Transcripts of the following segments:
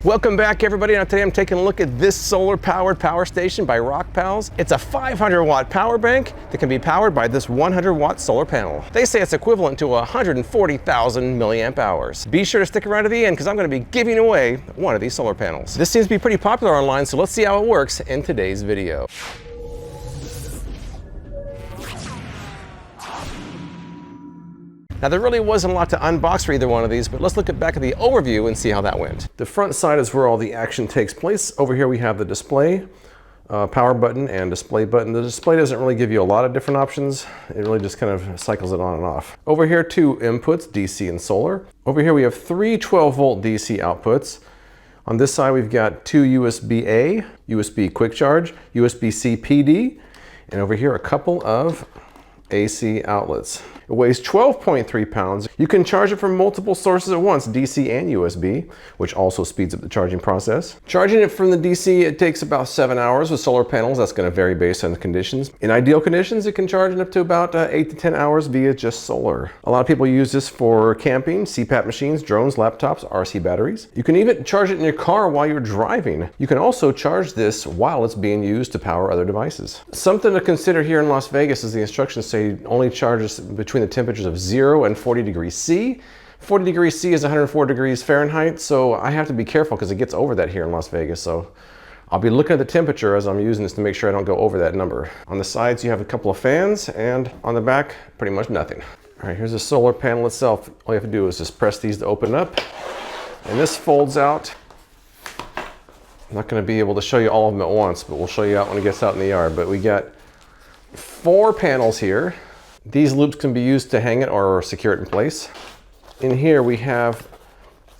Welcome back, everybody. Now today I'm taking a look at this solar-powered power station by Rockpals. It's a 500-watt power bank that can be powered by this 100-watt solar panel. They say it's equivalent to 140,000 milliamp hours. Be sure to stick around to the end because I'm going to be giving away one of these solar panels. This seems to be pretty popular online, so let's see how it works in today's video. Now there really wasn't a lot to unbox for either one of these, but let's look back at the overview and see how that went. The front side is where all the action takes place. Over here we have the display, power button and display button. The display doesn't really give you a lot of different options. It really just kind of cycles it on and off. Over here, two inputs, DC and solar. Over here we have three 12-volt DC outputs. On this side we've got two USB-A, USB quick charge, USB-C PD, and over here a couple of AC outlets. It weighs 12.3 pounds. You can charge it from multiple sources at once, DC and USB, which also speeds up the charging process. Charging it from the DC, it takes about 7 hours. With solar panels, that's going to vary based on the conditions. In ideal conditions, it can charge in up to about 8 to 10 hours via just solar. A lot of people use this for camping, CPAP machines, drones, laptops, RC batteries. You can even charge it in your car while you're driving. You can also charge this while it's being used to power other devices. Something to consider here in Las Vegas is the instructions say only charges between the temperatures of 0 and 40 degrees C. 40 degrees C is 104 degrees Fahrenheit, so I have to be careful because it gets over that here in Las Vegas. So I'll be looking at the temperature as I'm using this to make sure I don't go over that number. On the sides you have a couple of fans, and on the back pretty much nothing. All right, here's the solar panel itself. All you have to do is just press these to open up, and this folds out. I'm not going to be able to show you all of them at once, but we'll show you out when it gets out in the yard. But we got 4 panels here. These loops can be used to hang it or secure it in place. In here we have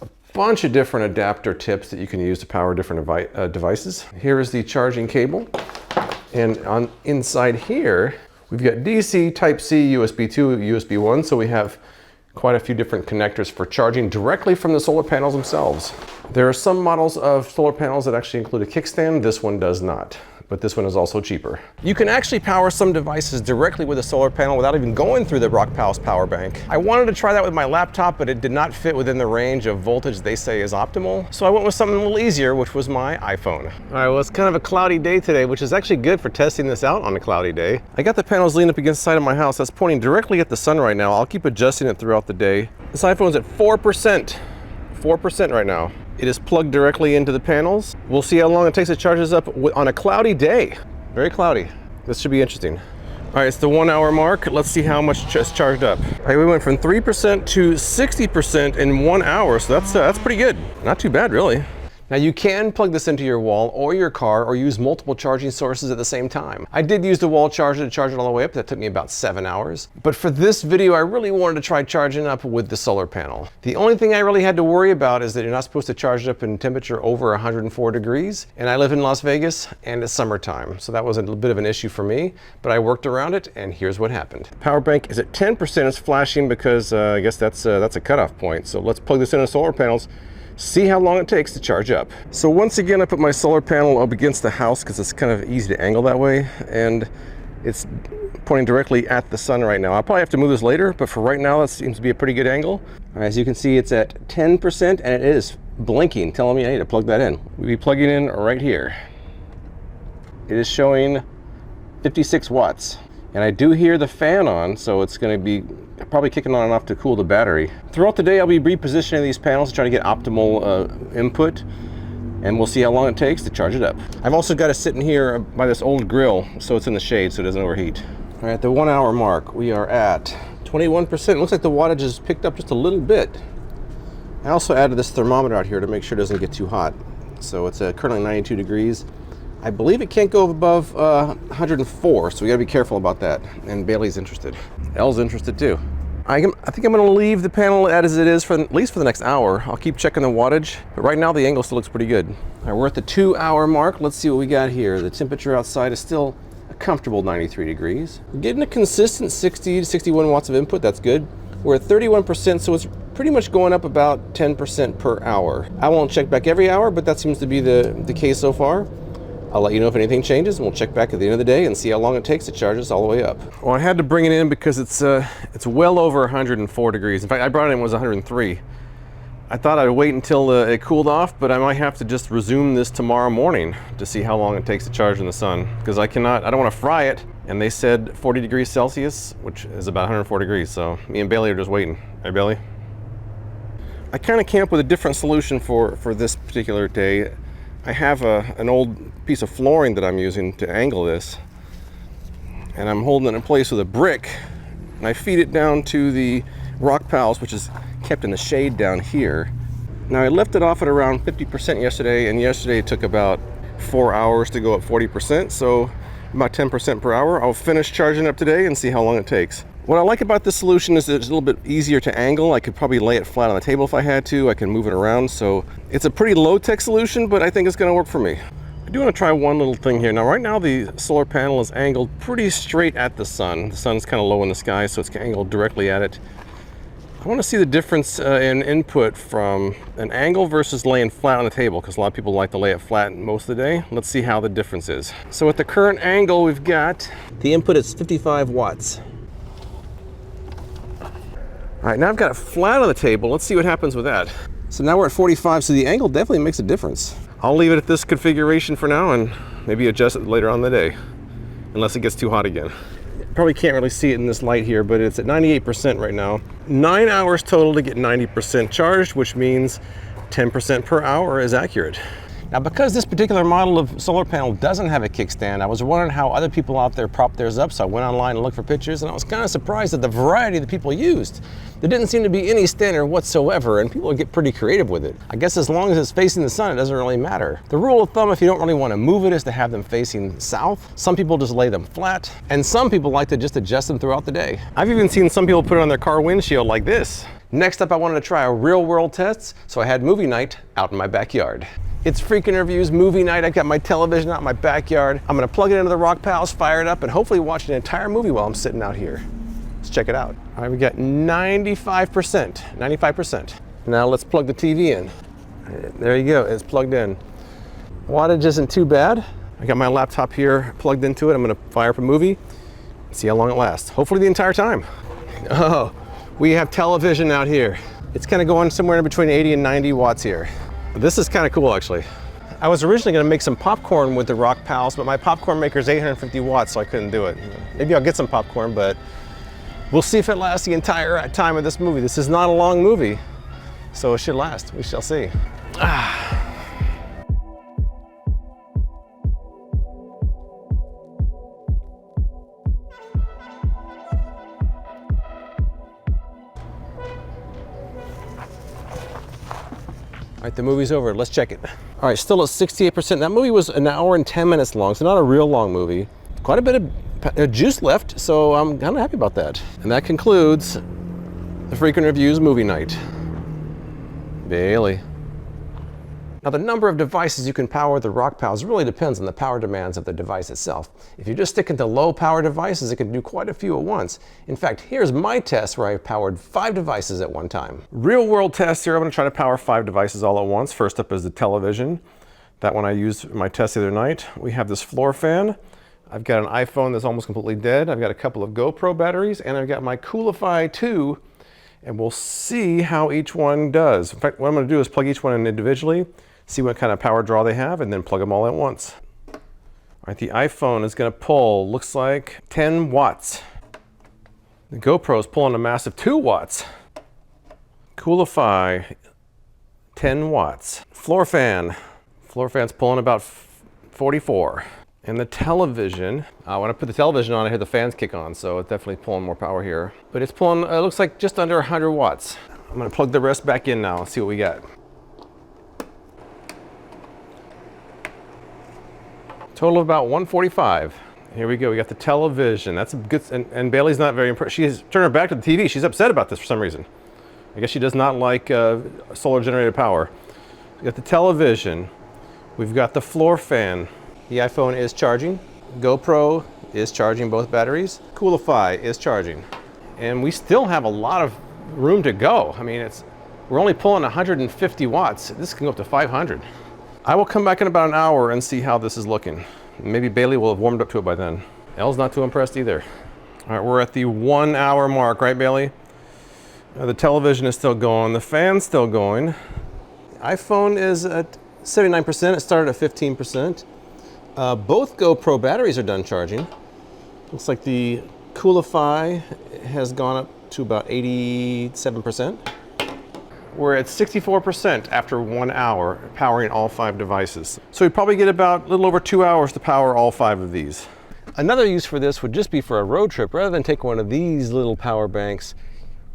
a bunch of different adapter tips that you can use to power different devices. Here is the charging cable. And on inside here, we've got DC, Type-C, USB 2, USB 1. So we have quite a few different connectors for charging directly from the solar panels themselves. There are some models of solar panels that actually include a kickstand. This one does not, but this one is also cheaper. You can actually power some devices directly with a solar panel without even going through the Rockpals power bank. I wanted to try that with my laptop, but it did not fit within the range of voltage they say is optimal. So I went with something a little easier, which was my iPhone. All right, well, it's kind of a cloudy day today, which is actually good for testing this out on a cloudy day. I got the panels leaned up against the side of my house. That's pointing directly at the sun right now. I'll keep adjusting it throughout the day. This iPhone's at 4%. 4% right now. It is plugged directly into the panels. We'll see how long it takes to charge this up on a cloudy day. Very cloudy. This should be interesting. All right, it's the 1 hour mark. Let's see how much is charged up. All right, we went from 3% to 60% in 1 hour, so that's pretty good. Not too bad, really. Now you can plug this into your wall or your car or use multiple charging sources at the same time. I did use the wall charger to charge it all the way up. That took me about 7 hours. But for this video, I really wanted to try charging up with the solar panel. The only thing I really had to worry about is that you're not supposed to charge it up in temperature over 104 degrees. And I live in Las Vegas and it's summertime. So that was a little bit of an issue for me, but I worked around it and here's what happened. Power bank is at 10%. It's flashing because I guess that's a cutoff point. So let's plug this into solar panels. See how long it takes to charge up. So once again, I put my solar panel up against the house because it's kind of easy to angle that way, and it's pointing directly at the sun right now. I'll probably have to move this later, but for right now, that seems to be a pretty good angle. As you can see, it's at 10%, and it is blinking, telling me I need to plug that in. We'll be plugging in right here. It is showing 56 watts. And I do hear the fan on, so it's going to be probably kicking on and off to cool the battery. Throughout the day, I'll be repositioning these panels to try to get optimal input, and we'll see how long it takes to charge it up. I've also got it sitting here by this old grill, so it's in the shade so it doesn't overheat. All right, at the 1 hour mark, we are at 21%. It looks like the wattage has picked up just a little bit. I also added this thermometer out here to make sure it doesn't get too hot. So it's currently 92 degrees. I believe it can't go above 104, so we gotta be careful about that. And Bailey's interested. Elle's interested too. I think I'm gonna leave the panel as it is for at least for the next hour. I'll keep checking the wattage, but right now the angle still looks pretty good. All right, we're at the 2 hour mark. Let's see what we got here. The temperature outside is still a comfortable 93 degrees. We're getting a consistent 60 to 61 watts of input. That's good. We're at 31%, so it's pretty much going up about 10% per hour. I won't check back every hour, but that seems to be the case so far. I'll let you know if anything changes, and we'll check back at the end of the day and see how long it takes to charge us all the way up. Well, I had to bring it in because it's well over 104 degrees. In fact, I brought it in when it was 103. I thought I'd wait until it cooled off, but I might have to just resume this tomorrow morning to see how long it takes to charge in the sun, because I don't want to fry it. And they said 40 degrees Celsius, which is about 104 degrees. So me and Bailey are just waiting. Hey, Bailey? I kind of came up with a different solution for this particular day. I have an old piece of flooring that I'm using to angle this, and I'm holding it in place with a brick, and I feed it down to the Rockpals, which is kept in the shade down here. Now I left it off at around 50% yesterday, and yesterday it took about 4 hours to go up 40%, so about 10% per hour. I'll finish charging it up today and see how long it takes. What I like about this solution is that it's a little bit easier to angle. I could probably lay it flat on the table if I had to. I can move it around, so it's a pretty low-tech solution, but I think it's going to work for me. I do want to try one little thing here. Now right now the solar panel is angled pretty straight at the sun. The sun's kind of low in the sky, so it's angled directly at it. I want to see the difference in input from an angle versus laying flat on the table, because a lot of people like to lay it flat most of the day. Let's see how the difference is. So at the current angle we've got, the input is 55 watts. All right, now I've got it flat on the table. Let's see what happens with that. So now we're at 45, so the angle definitely makes a difference. I'll leave it at this configuration for now and maybe adjust it later on in the day, unless it gets too hot again. Probably can't really see it in this light here, but it's at 98% right now. 9 hours total to get 90% charged, which means 10% per hour is accurate. Now, because this particular model of solar panel doesn't have a kickstand, I was wondering how other people out there prop theirs up, so I went online and looked for pictures, and I was kind of surprised at the variety that people used. There didn't seem to be any standard whatsoever, and people would get pretty creative with it. I guess as long as it's facing the sun, it doesn't really matter. The rule of thumb, if you don't really want to move it, is to have them facing south. Some people just lay them flat, and some people like to just adjust them throughout the day. I've even seen some people put it on their car windshield like this. Next up, I wanted to try a real-world test, so I had movie night out in my backyard. It's Freakin' Reviews movie night. I've got my television out in my backyard. I'm gonna plug it into the Rockpals, fire it up, and hopefully watch an entire movie while I'm sitting out here. Let's check it out. All right, we got 95%. Now let's plug the TV in. There you go, it's plugged in. Wattage isn't too bad. I got my laptop here plugged into it. I'm gonna fire up a movie, see how long it lasts. Hopefully the entire time. Oh, we have television out here. It's kind of going somewhere in between 80 and 90 watts here. This is kind of cool, actually. I was originally going to make some popcorn with the Rockpals, but my popcorn maker is 850 watts, so I couldn't do it. Maybe I'll get some popcorn, but we'll see if it lasts the entire time of this movie. This is not a long movie, so it should last. We shall see. All right, the movie's over. Let's check it. All right, still at 68%. That movie was an hour and 10 minutes long, so not a real long movie. Quite a bit of juice left, so I'm kind of happy about that. And that concludes the Freakin' Reviews movie night. Bailey. Now, the number of devices you can power with the Rockpals really depends on the power demands of the device itself. If you're just sticking to low power devices, it can do quite a few at once. In fact, here's my test where I powered 5 devices at one time. Real world test here. I'm going to try to power 5 devices all at once. First up is the television. That one I used in my test the other night. We have this floor fan. I've got an iPhone that's almost completely dead. I've got a couple of GoPro batteries, and I've got my Coolify 2, and we'll see how each one does. In fact, what I'm going to do is plug each one in individually, see what kind of power draw they have, and then plug them all at once. All right, the iPhone is going to pull, looks like 10 watts. The GoPro is pulling a massive 2 watts. Coolify, 10 watts. Floor fan's pulling about 44. And the television, when I put the television on, I hear the fans kick on, so it's definitely pulling more power here. But it's pulling, it looks like just under 100 watts. I'm gonna plug the rest back in now and see what we got. Total of about 145. Here we go, we got the television. That's a good, and Bailey's not very impressed. She's turned her back to the TV. She's upset about this for some reason. I guess she does not like solar generated power. We got the television. We've got the floor fan. The iPhone is charging. GoPro is charging both batteries. Coolify is charging. And we still have a lot of room to go. I mean, we're only pulling 150 watts. This can go up to 500. I will come back in about an hour and see how this is looking. Maybe Bailey will have warmed up to it by then. Elle's not too impressed either. All right, we're at the 1 hour mark, right, Bailey? The television is still going, the fan's still going. iPhone is at 79%, it started at 15%. Both GoPro batteries are done charging. Looks like the Coolify has gone up to about 87%. We're at 64% after 1 hour powering all 5 devices. So we probably get about a little over 2 hours to power all 5 of these. Another use for this would just be for a road trip. Rather than take one of these little power banks,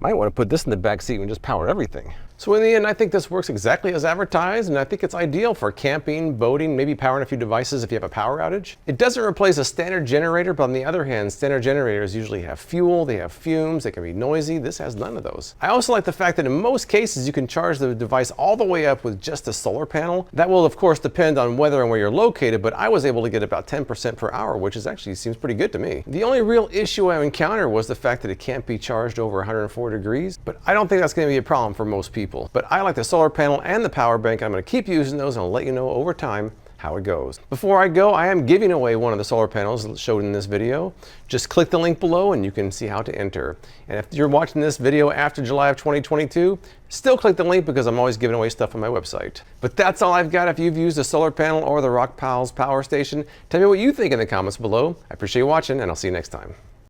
might want to put this in the back seat and just power everything. So in the end, I think this works exactly as advertised, and I think it's ideal for camping, boating, maybe powering a few devices if you have a power outage. It doesn't replace a standard generator, but on the other hand, standard generators usually have fuel, they have fumes, they can be noisy. This has none of those. I also like the fact that in most cases, you can charge the device all the way up with just a solar panel. That will, of course, depend on whether and where you're located, but I was able to get about 10% per hour, which is actually seems pretty good to me. The only real issue I encountered was the fact that it can't be charged over 104 degrees, but I don't think that's going to be a problem for most people. But I like the solar panel and the power bank. I'm going to keep using those and I'll let you know over time how it goes. Before I go, I am giving away one of the solar panels showed in this video. Just click the link below and you can see how to enter. And if you're watching this video after July of 2022, still click the link because I'm always giving away stuff on my website. But that's all I've got. If you've used the solar panel or the Rockpals power station, tell me what you think in the comments below. I appreciate you watching and I'll see you next time.